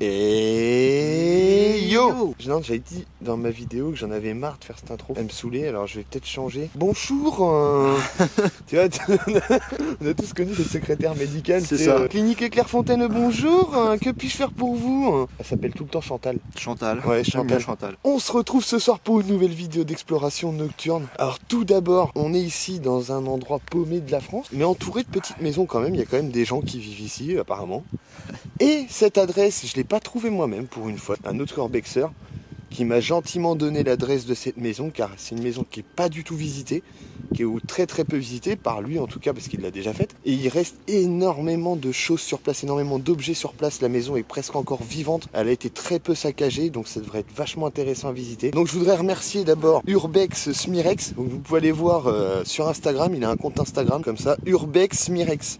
Et yo. Non, j'avais dit dans ma vidéo que j'en avais marre de faire cette intro. Elle me saoulait, alors je vais peut-être changer. Bonjour. Tu vois, on a tous connu cette secrétaire médicale. C'est ça. Clinique Clairefontaine, bonjour. Que puis-je faire pour vous? Elle s'appelle tout le temps Chantal. Chantal. Ouais, Chantal. Chantal. On se retrouve ce soir pour une nouvelle vidéo d'exploration nocturne. Alors tout d'abord, on est ici dans un endroit paumé de la France, mais entouré de petites maisons quand même. Il y a quand même des gens qui vivent ici, apparemment. Et cette adresse, je ne l'ai pas trouvée moi-même pour une fois. Un autre urbexeur qui m'a gentiment donné l'adresse de cette maison, car c'est une maison qui n'est pas du tout visitée, qui est ou très peu visitée, par lui en tout cas, parce qu'il l'a déjà faite. Et il reste énormément de choses sur place, énormément d'objets sur place. La maison est presque encore vivante. Elle a été très peu saccagée, donc ça devrait être vachement intéressant à visiter. Donc je voudrais remercier d'abord Urbex Smirex. Donc vous pouvez aller voir sur Instagram, il a un compte Instagram comme ça, Urbex Smirex.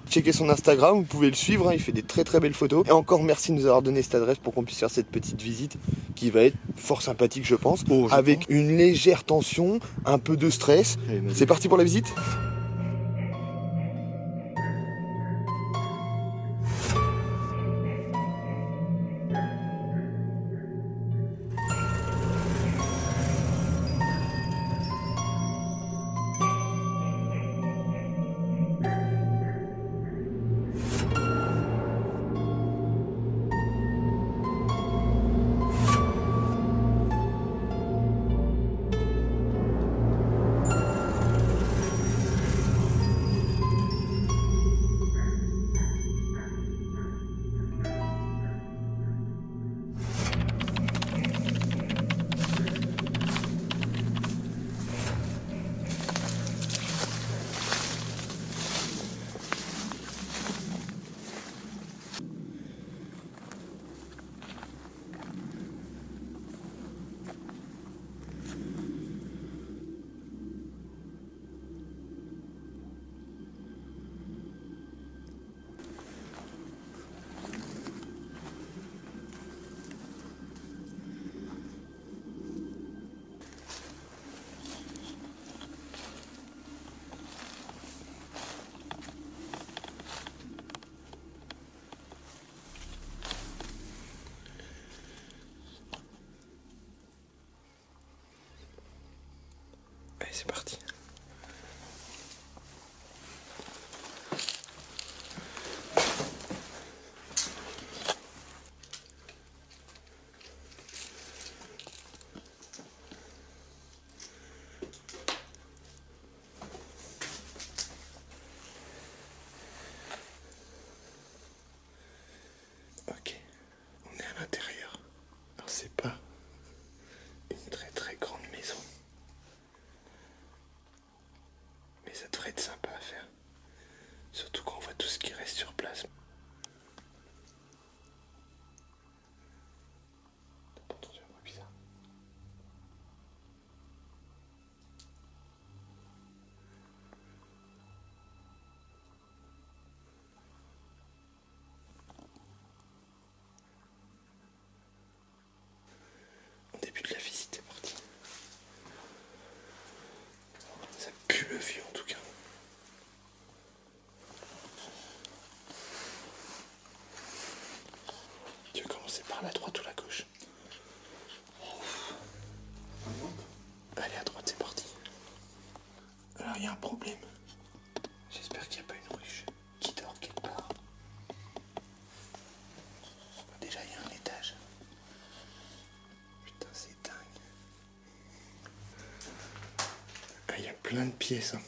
Checkez son Instagram, vous pouvez le suivre, hein, il fait des très belles photos. Et encore merci de nous avoir donné cette adresse pour qu'on puisse faire cette petite visite qui va être fort sympathique je pense. Avec une légère tension, un peu de stress. C'est parti pour la visite. Allez, c'est parti. Ok, on est à l'intérieur. Alors c'est pas une très grande maison. Mais ça devrait être sympa à faire. Surtout quand on voit tout ce qui reste sur place. T'as pas entendu un bruit bizarre? On débute la visite, c'est parti. Ça pue le vieux en tout cas. Tu veux commencer par la droite ou la gauche? Allez, à droite, c'est parti. Alors, il y a un problème. J'espère qu'il n'y a pas une ruche qui dort quelque part. Déjà, il y a un étage. Putain, c'est dingue. Ah, il y a plein de pièces. Hein.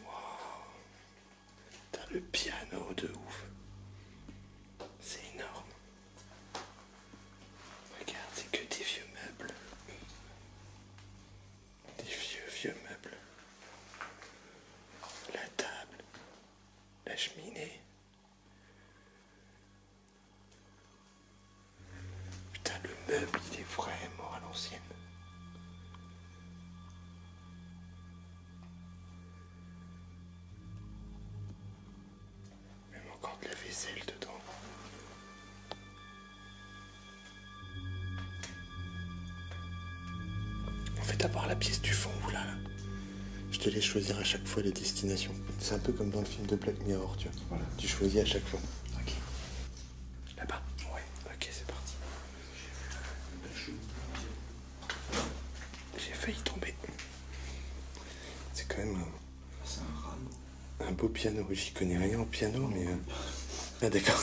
Wow. T'as le piano de ouf. C'est énorme. Regarde, c'est que des vieux meubles. Des vieux meubles. La table. La cheminée. Putain, le meuble, il est vraiment à l'ancienne. Même encore de la vaisselle dedans. En fait, à part la pièce du fond, oula, je te laisse choisir à chaque fois les destinations. C'est un peu comme dans le film de Black Mirror, tu vois. Voilà. Tu choisis à chaque fois. Ok. beau piano. J'y connais rien en piano, mais... Ah d'accord.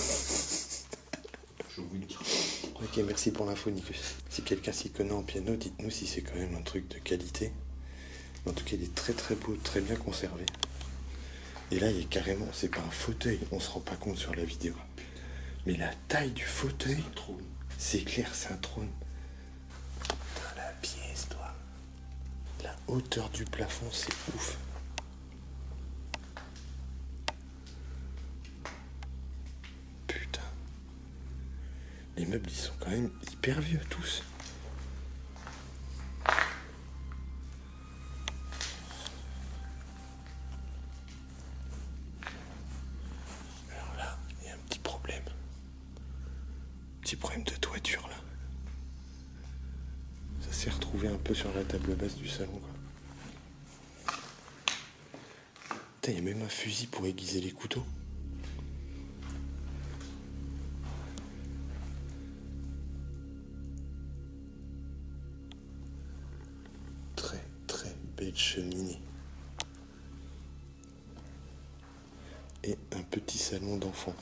Ok, merci pour l'info, Nicolas. Si quelqu'un s'y connaît en piano, dites-nous si c'est quand même un truc de qualité. En tout cas, il est très très beau, très bien conservé. Et là, il y a carrément... C'est pas un fauteuil, on se rend pas compte sur la vidéo. Mais la taille du fauteuil, c'est clair, c'est un trône. Putain, la pièce, toi. La hauteur du plafond, c'est ouf. Putain. Les meubles, ils sont quand même hyper vieux, tous. Alors là, il y a un petit problème. Petit problème de toiture, là. Ça s'est retrouvé un peu sur la table basse du salon, quoi. Putain, il y a même un fusil pour aiguiser les couteaux. Très très belle cheminée. Et un petit salon d'enfant.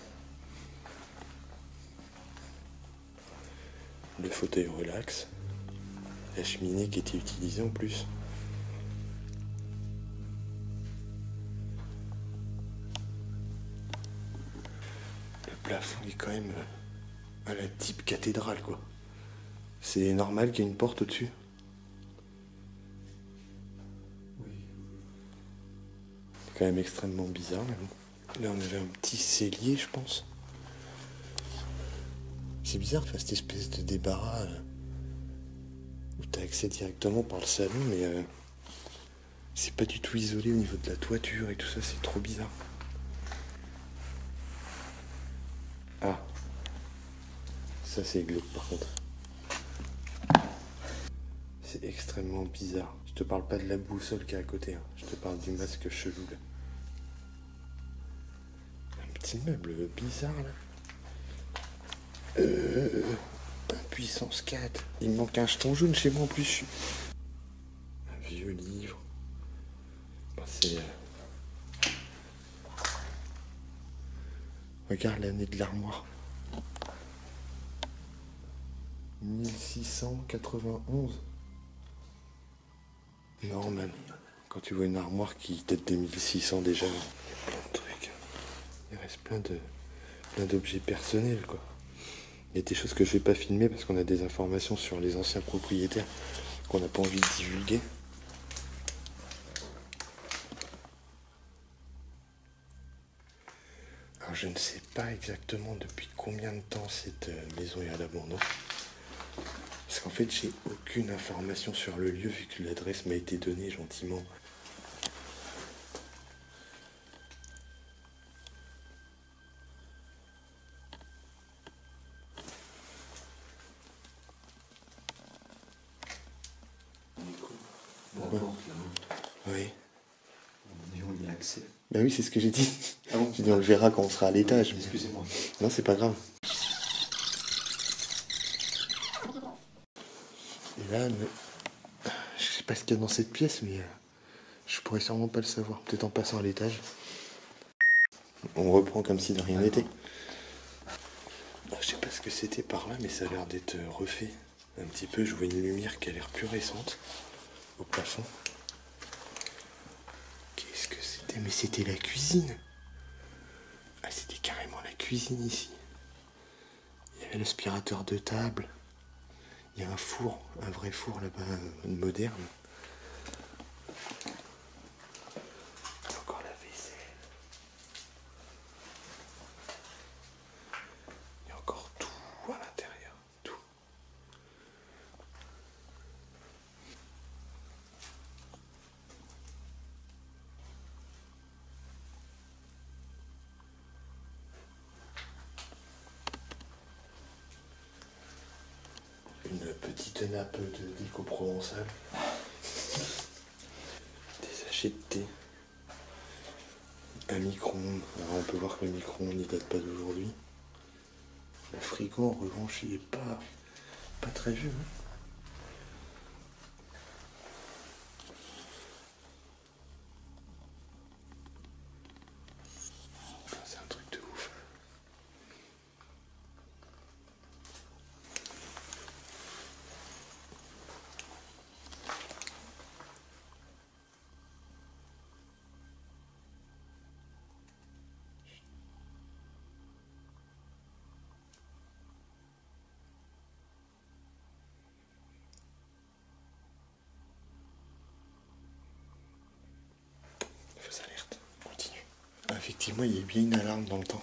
Le fauteuil relax. La cheminée qui était utilisée en plus. Le plafond est quand même à la type cathédrale, quoi. C'est normal qu'il y ait une porte au-dessus. C'est quand même extrêmement bizarre, mais bon. Là, on avait un petit cellier, je pense. C'est bizarre, enfin, cette espèce de débarras où tu as accès directement par le salon, mais c'est pas du tout isolé au niveau de la toiture et tout ça, c'est trop bizarre. Ah, ça c'est glauque par contre. C'est extrêmement bizarre. Je te parle pas de la boussole qui est à côté, hein. Je te parle du masque chelou là. Un petit meuble bizarre là. Puissance 4. Il me manque un jeton jaune chez moi en plus. Un vieux livre. Bon, c'est... Regarde l'année de l'armoire. 1691. Non, même. Quand tu vois une armoire qui date de 1600 déjà, il y a plein de trucs. Il reste plein d'objets personnels, quoi. Il y a des choses que je vais pas filmer parce qu'on a des informations sur les anciens propriétaires qu'on n'a pas envie de divulguer. Alors je ne sais pas exactement depuis combien de temps cette maison est à l'abandon. Parce qu'en fait j'ai aucune information sur le lieu vu que l'adresse m'a été donnée gentiment. Oui. Il y a accès. Bah oui, c'est ce que j'ai dit. Ah bon? J'ai dit on le verra quand on sera à l'étage. Excusez-moi. Non, c'est pas grave. Et là, je sais pas ce qu'il y a dans cette pièce, mais je pourrais sûrement pas le savoir. Peut-être en passant à l'étage. On reprend comme si de rien n'était. Je sais pas ce que c'était par là, mais ça a l'air d'être refait. Un petit peu, je vois une lumière qui a l'air plus récente au plafond. Qu'est-ce que c'était? Mais c'était la cuisine. Ah, c'était carrément la cuisine ici. Il y avait l'aspirateur de table. Il y a un four, un vrai four là-bas, moderne. Il y a encore la vaisselle. Il y a encore tout à l'intérieur. Tout. Une petite nappe de déco provençale. Des sachets de thé. Un micro-ondes. Alors on peut voir que le micro-ondes ne date pas d'aujourd'hui. Le frigo en revanche il est pas très vieux. Hein. Effectivement, il y a bien une alarme dans le temps.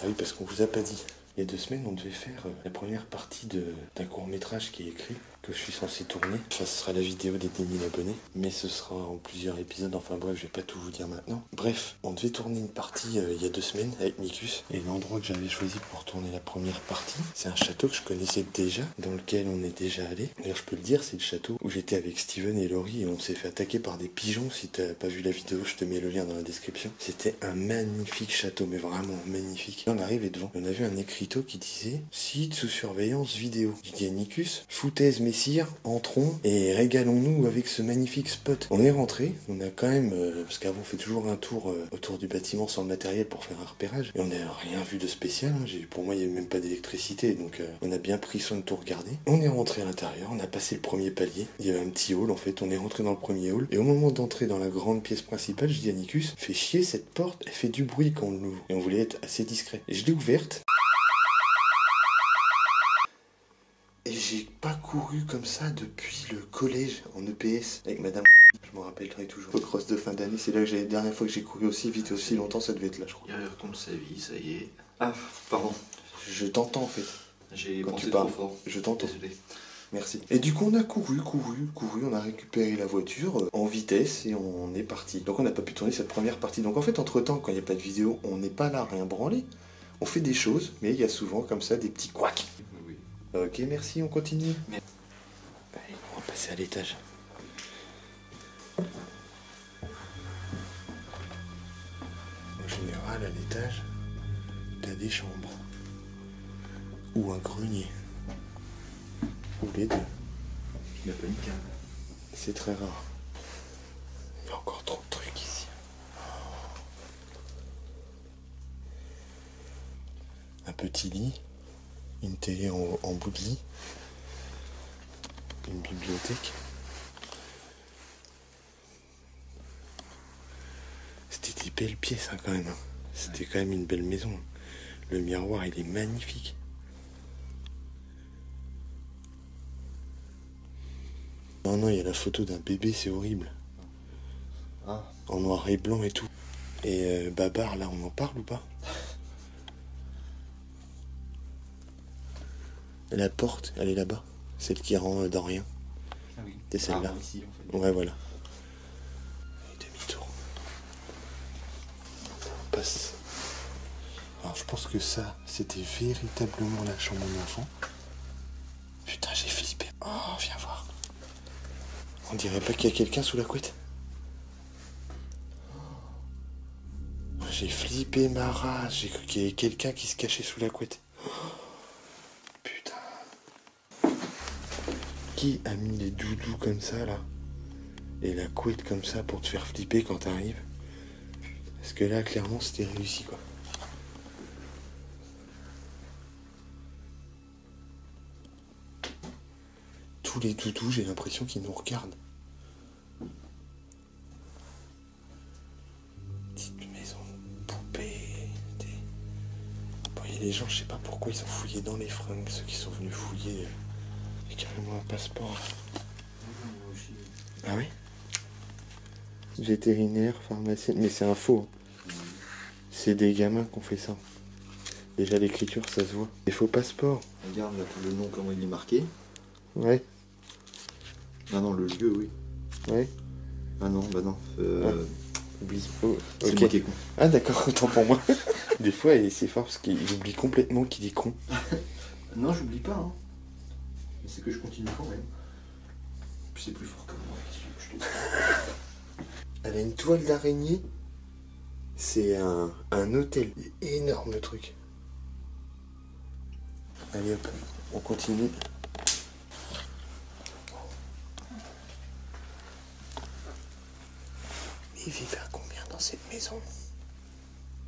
Ah oui, parce qu'on vous a pas dit. Il y a 2 semaines, on devait faire la première partie d'un court-métrage qui est écrit, que je suis censé tourner. Enfin, ce sera la vidéo des 10 000 abonnés, mais ce sera en plusieurs épisodes. Enfin bref, je vais pas tout vous dire maintenant. Bref, on devait tourner une partie il y a 2 semaines avec Nikus. Et l'endroit que j'avais choisi pour tourner la première partie, c'est un château que je connaissais déjà, dans lequel on est déjà allé. D'ailleurs, je peux le dire, c'est le château où j'étais avec Steven et Laurie et on s'est fait attaquer par des pigeons. Si t'as pas vu la vidéo, je te mets le lien dans la description. C'était un magnifique château, mais vraiment magnifique. Et on arrivait devant. On a vu un écriteau qui disait site sous surveillance vidéo. J'ai dit à Nikus, foutaise messire, entrons et régalons-nous avec ce magnifique spot. On est rentré, on a quand même, parce qu'avant on fait toujours un tour autour du bâtiment sans le matériel pour faire un repérage, et on n'a rien vu de spécial, hein. Pour moi il n'y avait même pas d'électricité, donc on a bien pris soin de tout regarder. On est rentré à l'intérieur, on a passé le premier palier, il y avait un petit hall en fait, on est rentré dans le premier hall, et au moment d'entrer dans la grande pièce principale, je dis à Nikus, fais chier cette porte, elle fait du bruit quand on l'ouvre, et on voulait être assez discret. Et je l'ai ouverte, et j'ai pas couru comme ça depuis le collège en EPS avec madame. Je m'en rappellerai toujours. Au cross de fin d'année, c'est là que la dernière fois que j'ai couru aussi vite, aussi longtemps, ça devait être là, je crois. Il raconte sa vie, ça y est. Ah, pardon. Je t'entends en fait. J'ai Quand pensé tu trop parles, fort. je t'entends. Désolé. Merci. Et du coup, on a couru, on a récupéré la voiture en vitesse et on est parti. Donc on n'a pas pu tourner cette première partie. Donc en fait, entre-temps, quand il n'y a pas de vidéo, on n'est pas là, rien branlé. On fait des choses, mais il y a souvent comme ça des petits couacs. Oui. Ok, merci, on continue. Mais... Allez, on va passer à l'étage. En général, à l'étage, t'as des chambres. Ou un grenier. Ou les deux. Il a pas une cave. C'est très rare. Il y a encore trop de trucs ici. Un petit lit. Une télé en bout de lit. Une bibliothèque. C'était des belles pièces hein, quand même. C'était quand même une belle maison. Le miroir il est magnifique. Non, non, il y a la photo d'un bébé, c'est horrible. Ah. En noir et blanc et tout. Et Babar, là, on en parle ou pas? La porte, elle est là-bas. Celle qui rend dans rien. Ah oui. C'est celle-là. Ah, ici, en fait. Ouais, voilà. Et demi-tour. On passe. Alors, je pense que ça, c'était véritablement la chambre d'enfant. Putain, j'ai flippé. Oh, viens voir. On dirait pas qu'il y a quelqu'un sous la couette. J'ai flippé ma race. J'ai cru qu'il y avait quelqu'un qui se cachait sous la couette. Putain. Qui a mis les doudous comme ça, là? Et la couette comme ça pour te faire flipper quand t'arrives? Parce que là, clairement, c'était réussi, quoi. Tous les doudous, j'ai l'impression qu'ils nous regardent. Petite maison, poupée. Bon, il y a des gens, je sais pas pourquoi ils ont fouillé dans les fringues, ceux qui sont venus fouiller. Il y a carrément un passeport. Ah oui? Vétérinaire, pharmacien, mais c'est un faux. C'est des gamins qui ont fait ça. Déjà l'écriture, ça se voit. Des faux passeports. Regarde là, le nom, comment il est marqué. Ouais, Ah non, le lieu, oui. ouais. Ah non, bah non. Oublie. Oh, C'est ok. moi qui est con. Ah d'accord, autant pour moi. Des fois, c'est fort parce qu'il oublie complètement qu'il est con. Non, j'oublie pas, hein. Mais c'est que je continue quand même. Puis c'est plus fort que moi. Je te... Elle a une toile d'araignée. C'est un hôtel. Énorme le truc. Allez hop, on continue. Il vivait à combien dans cette maison?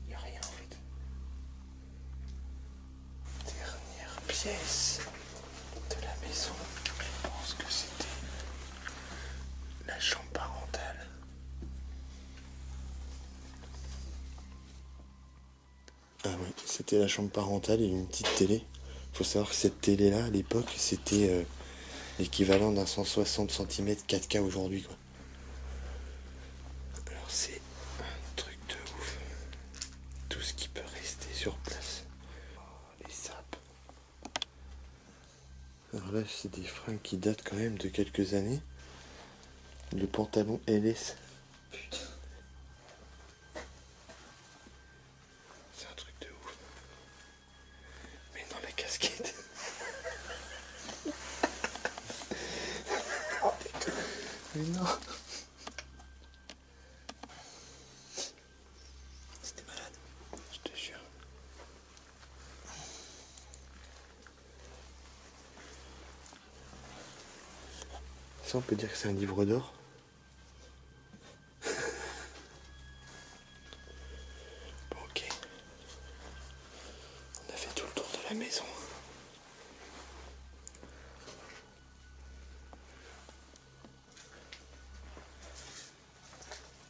Il n'y a rien en fait. Dernière pièce de la maison. Je pense que c'était la chambre parentale. Ah oui, c'était la chambre parentale et une petite télé. Faut savoir que cette télé-là, à l'époque, c'était l'équivalent d'un 160 cm 4K aujourd'hui, quoi. Alors c'est un truc de ouf. Alors là, c'est des fringues qui datent quand même de quelques années. Le pantalon LS. Putain. C'est un truc de ouf. Mais dans la casquette. Mais non. C'était malade. Je te jure. Ça, on peut dire que c'est un livre d'or. Bon, ok. On a fait tout le tour de la maison.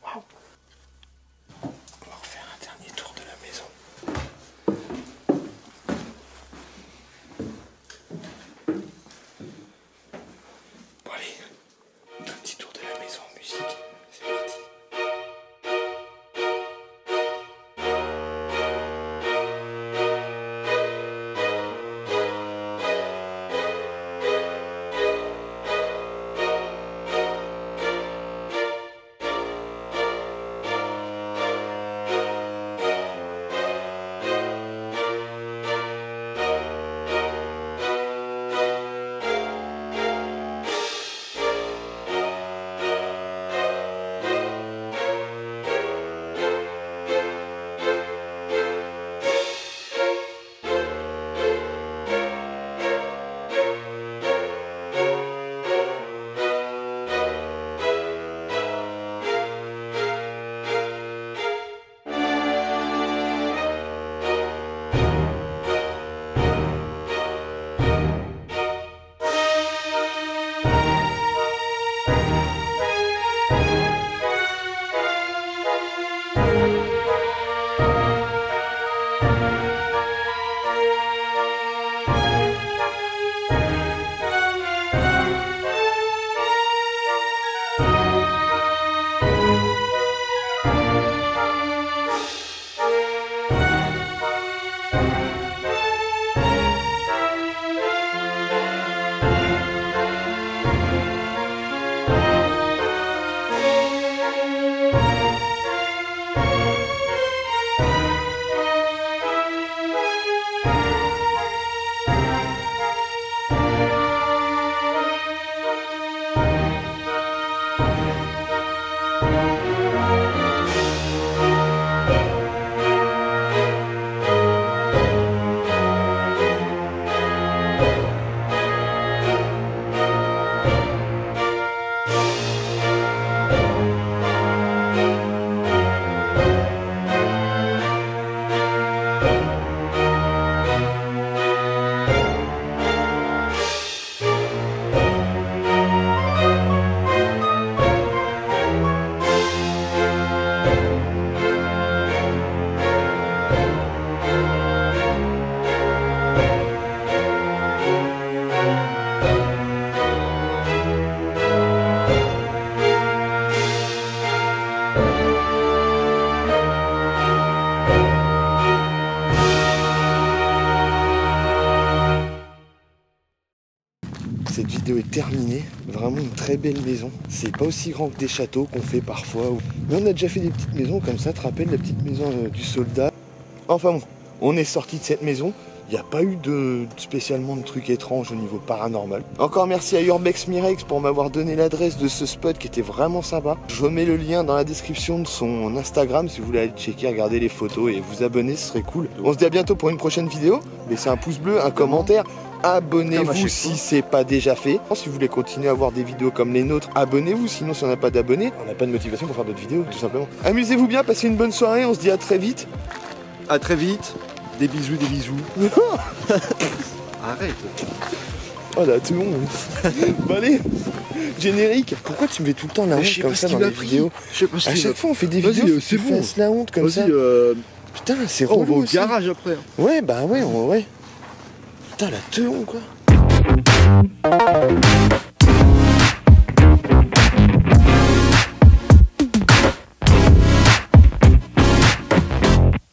Waouh. On va refaire un dernier tour de la maison. Bon allez, un petit tour de la maison en musique, c'est parti. Cette vidéo est terminée, vraiment une très belle maison. C'est pas aussi grand que des châteaux qu'on fait parfois. Mais on a déjà fait des petites maisons comme ça, tu te rappelles la petite maison du soldat. Enfin bon, on est sorti de cette maison. Il n'y a pas eu spécialement de trucs étranges au niveau paranormal. Encore merci à Urbex Mirex pour m'avoir donné l'adresse de ce spot qui était vraiment sympa. Je remets le lien dans la description de son Instagram si vous voulez aller checker, regarder les photos et vous abonner, ce serait cool. On se dit à bientôt pour une prochaine vidéo. Laissez un pouce bleu, un commentaire. Abonnez-vous si c'est pas déjà fait. Si vous voulez continuer à voir des vidéos comme les nôtres, abonnez-vous. Sinon, si on n'a pas d'abonnés, on n'a pas de motivation pour faire d'autres vidéos, tout simplement. Amusez-vous bien, passez une bonne soirée. On se dit à très vite. À très vite. Des bisous, des bisous. Arrête. Oh là, tout le monde. Bon allez, générique. Pourquoi tu me fais tout le temps la honte comme ça dans les vidéos? Je sais pas ce À chaque fois, on fait des vidéos, c'est bon. La honte comme ça. Putain, c'est relou. On va au aussi. garage après. Ouais, bah ouais, ouais. Putain, la teon quoi.